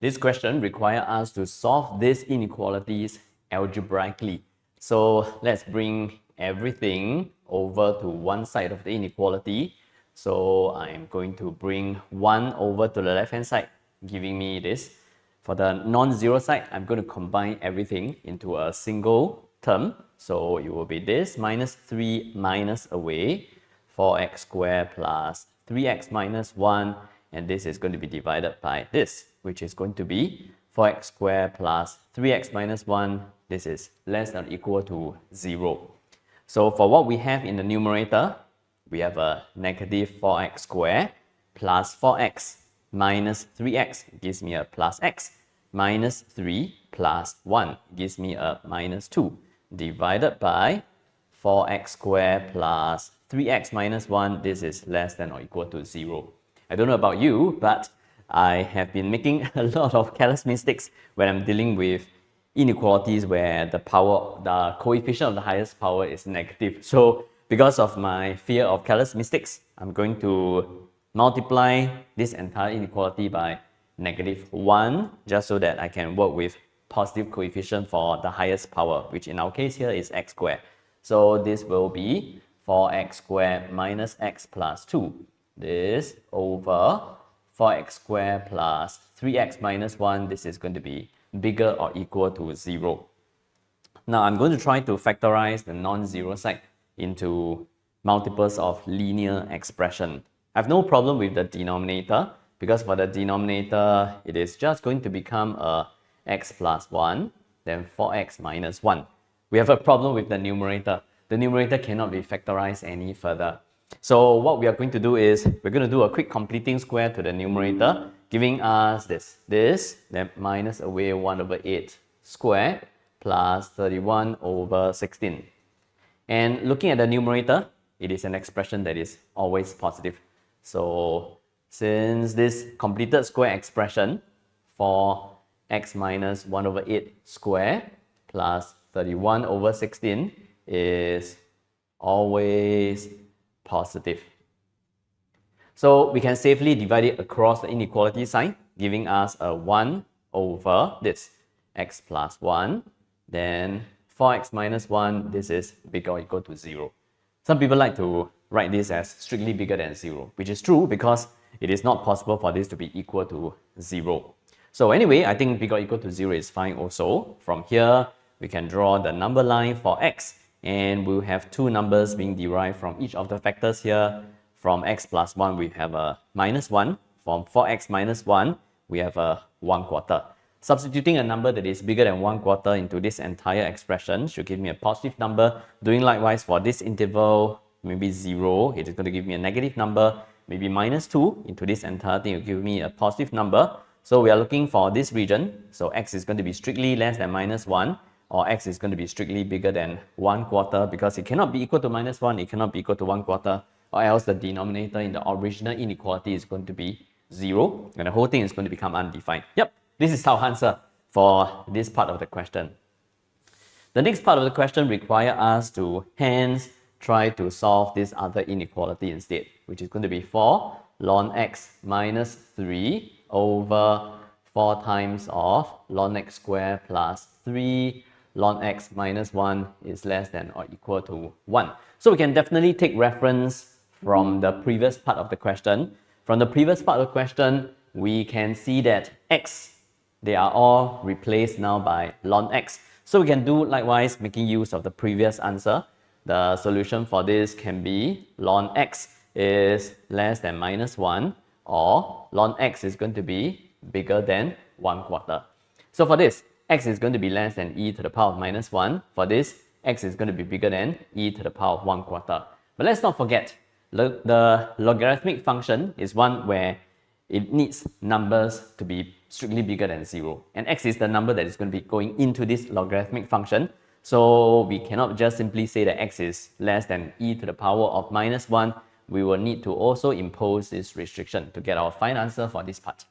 This question requires us to solve these inequalities algebraically. So let's bring everything over to one side of the inequality. So I'm going to bring 1 over to the left hand side, giving me this. For the non-zero side, I'm going to combine everything into a single term. So it will be this minus 3 minus away 4x squared plus 3x minus 1, and this is going to be divided by this, which is going to be 4x squared plus 3x minus 1. This is less than or equal to 0. So for what we have in the numerator, we have a negative 4x squared plus 4x minus 3x gives me a plus x, minus 3 plus 1 gives me a minus 2, divided by 4x squared plus 3x minus 1, this is less than or equal to 0. I don't know about you, but I have been making a lot of careless mistakes when I'm dealing with inequalities where the coefficient of the highest power is negative. So because of my fear of careless mistakes, I'm going to multiply this entire inequality by negative 1 just so that I can work with positive coefficient for the highest power, which in our case here is x squared. So this will be 4x squared minus x plus 2. This over 4x squared plus 3x minus 1. This is going to be bigger or equal to 0. Now I'm going to try to factorize the non-zero side into multiples of linear expression. I have no problem with the denominator because for the denominator, it is just going to become a x plus 1, then 4x minus 1. We have a problem with the numerator. The numerator cannot be factorized any further. So what we are going to do is, we're going to do a quick completing square to the numerator, giving us this, then minus away 1 over 8 square plus 31 over 16. And looking at the numerator, it is an expression that is always positive. So since this completed square expression for x minus 1 over 8 square plus 31 over 16 is always positive. So we can safely divide it across the inequality sign, giving us a 1 over this x plus 1, then 4x minus 1, this is bigger or equal to 0. Some people like to write this as strictly bigger than 0, which is true because it is not possible for this to be equal to 0. So anyway, I think bigger or equal to 0 is fine also. From here, we can draw the number line for x, and we'll have two numbers being derived from each of the factors here. From x plus 1, we have a minus 1. From 4x minus 1, we have a 1/4. Substituting a number that is bigger than 1/4 into this entire expression should give me a positive number. Doing likewise for this interval, maybe 0, it is going to give me a negative number. Maybe minus 2 into this entire thing will give me a positive number. So we are looking for this region. So x is going to be strictly less than minus 1, or x is going to be strictly bigger than 1/4 because it cannot be equal to minus 1, it cannot be equal to 1/4, or else the denominator in the original inequality is going to be 0, and the whole thing is going to become undefined. Yep, this is our answer for this part of the question. The next part of the question requires us to hence try to solve this other inequality instead, which is going to be 4 ln x minus 3 over 4 times of ln x squared plus 3 ln x minus 1 is less than or equal to 1. So we can definitely take reference from the previous part of the question. From the previous part of the question, we can see that x, they are all replaced now by ln x. So we can do likewise, making use of the previous answer. The solution for this can be ln x is less than minus 1, or ln x is going to be bigger than 1/4. So for this, x is going to be less than e to the power of minus 1. For this, x is going to be bigger than e to the power of 1/4. But let's not forget, the logarithmic function is one where it needs numbers to be strictly bigger than 0. And x is the number that is going to be going into this logarithmic function. So we cannot just simply say that x is less than e to the power of minus 1. We will need to also impose this restriction to get our final answer for this part.